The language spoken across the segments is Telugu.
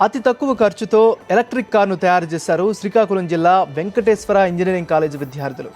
అతి తక్కువ ఖర్చుతో ఎలక్ట్రిక్ కార్ను తయారు చేశారు శ్రీకాకుళం జిల్లా వెంకటేశ్వర ఇంజనీరింగ్ కాలేజ్ విద్యార్థులు.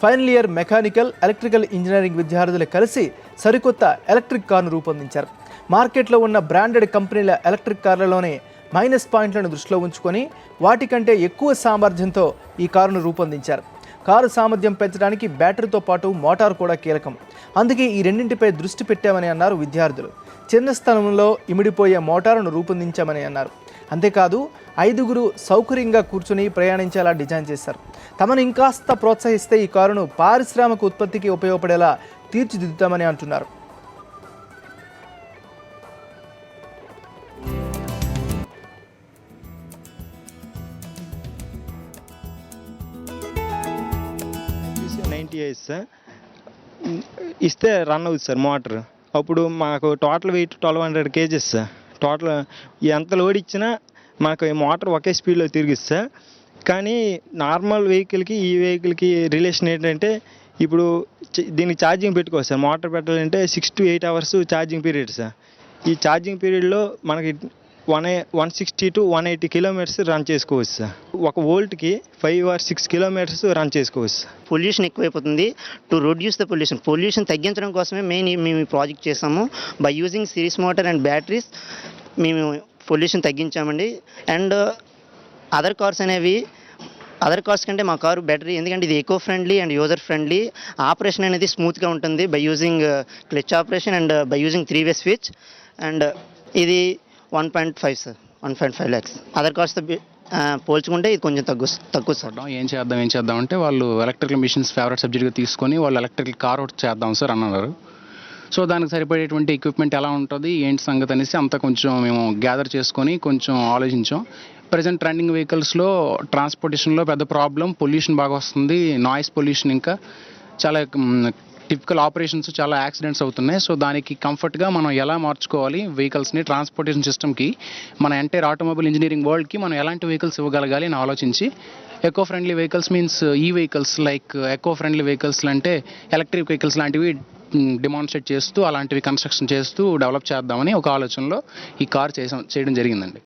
Final year mechanical, electrical engineering విద్యార్థులు కలిసి సరికొత్త ఎలక్ట్రిక్ కార్ను రూపొందించారు. మార్కెట్లో ఉన్న బ్రాండెడ్ కంపెనీల ఎలక్ట్రిక్ కార్లలోనే మైనస్ పాయింట్లను దృష్టిలో ఉంచుకొని వాటికంటే ఎక్కువ సామర్థ్యంతో ఈ కారును రూపొందించారు. కారు సామర్థ్యం పెంచడానికి బ్యాటరీతో పాటు మోటార్ కూడా కీలకం. అందుకే ఈ రెండింటిపై దృష్టి పెట్టామని అన్నారు విద్యార్థులు. చిన్న స్థలంలో ఇమిడిపోయే మోటారును రూపొందించామని అన్నారు. అంతేకాదు 5గురు సౌకర్యంగా కూర్చుని ప్రయాణించేలా డిజైన్ చేశారు. తమను ఇంకాస్త ప్రోత్సహిస్తే ఈ కారును పారిశ్రామిక ఉత్పత్తికి ఉపయోగపడేలా తీర్చిదిద్దుతామని అంటున్నారు. సార్ ఇస్తే రన్ అవుతుంది సార్ మోటార్. అప్పుడు మాకు total weight 1200 kgs sir. Total ఎంత లోడ్ ఇచ్చినా మాకు మోటార్ ఒకే స్పీడ్లో తిరిగిస్తుంది సార్. కానీ నార్మల్ వెహికల్కి ఈ వెహికల్కి రిలేషన్ ఏంటంటే ఇప్పుడు దీనికి ఛార్జింగ్ పెట్టుకోవచ్చు సార్. మోటార్ పెట్టాలంటే 6 to 8 hours charging period sir. ఈ ఛార్జింగ్ పీరియడ్లో మనకి 160 to 180 kilometers రన్ చేసుకోవచ్చు సార్. 1 వోల్ట్కి 5 or 6 kilometers రన్ చేసుకోవచ్చు సార్. పొల్యూషన్ ఎక్కువైపోతుంది. టు రెడ్యూస్ ద పొల్యూషన్ తగ్గించడం కోసమే మేము ఈ ప్రాజెక్ట్ చేసాము. By using series motor and batteries మేము పొల్యూషన్ తగ్గించామండి. అండ్ అదర్ కార్స్ కంటే మా కారు బెటర్, ఎందుకంటే ఇది eco friendly and user friendly. Operation అనేది స్మూత్గా ఉంటుంది by using clutch operation and by using 3-way switch. And ఇది 1.5 సార్, 1.5 lakhs. అదర్ కార్స్తో పోల్చుకుంటే ఇది కొంచెం తక్కువ సార్. ఏం చేద్దాం అంటే వాళ్ళు ఎలక్ట్రికల్ మిషన్స్ ఫేవరెట్ సబ్జెక్ట్గా తీసుకొని వాళ్ళు ఎలక్ట్రికల్ కార్ ఒకటి చేద్దాం సార్ అన్నారు. సో దానికి సరిపడేటువంటి ఎక్విప్మెంట్ ఎలా ఉంటుంది ఏంటి సంగతి అనేసి అంతా కొంచెం మేము గ్యాదర్ చేసుకొని కొంచెం ఆలోచించాం. ప్రజెంట్ ట్రెండింగ్ వెహికల్స్లో ట్రాన్స్పోర్టేషన్లో పెద్ద ప్రాబ్లం పొల్యూషన్ బాగా వస్తుంది, నాయిస్ పొల్యూషన్, ఇంకా చాలా టిపికల్ ఆపరేషన్స్ చాలా యాక్సిడెంట్స్ అవుతున్నాయి. సో దానికి కంఫర్ట్గా మనం ఎలా మార్చుకోవాలి వెహికల్స్ని ట్రాన్స్పోర్టేషన్ సిస్టమ్కి, మన ఎంటైర్ ఆటోమొబైల్ ఇంజనీరింగ్ వరల్డ్కి మనం ఎలాంటి వెహికల్స్ ఇవ్వగలగాలి అని ఆలోచించి ఎకో ఫ్రెండ్లీ వెహికల్స్ మీన్స్ ఈ vehicles like eco friendly vehicles అంటే ఎలక్ట్రిక్ వెహికల్స్ లాంటివి డెమాన్స్ట్రేట్ చేస్తూ అలాంటివి కన్స్ట్రక్షన్ చేస్తూ డెవలప్ చేద్దామని ఒక ఆలోచనలో ఈ కార్ చేయడం జరిగిందండి.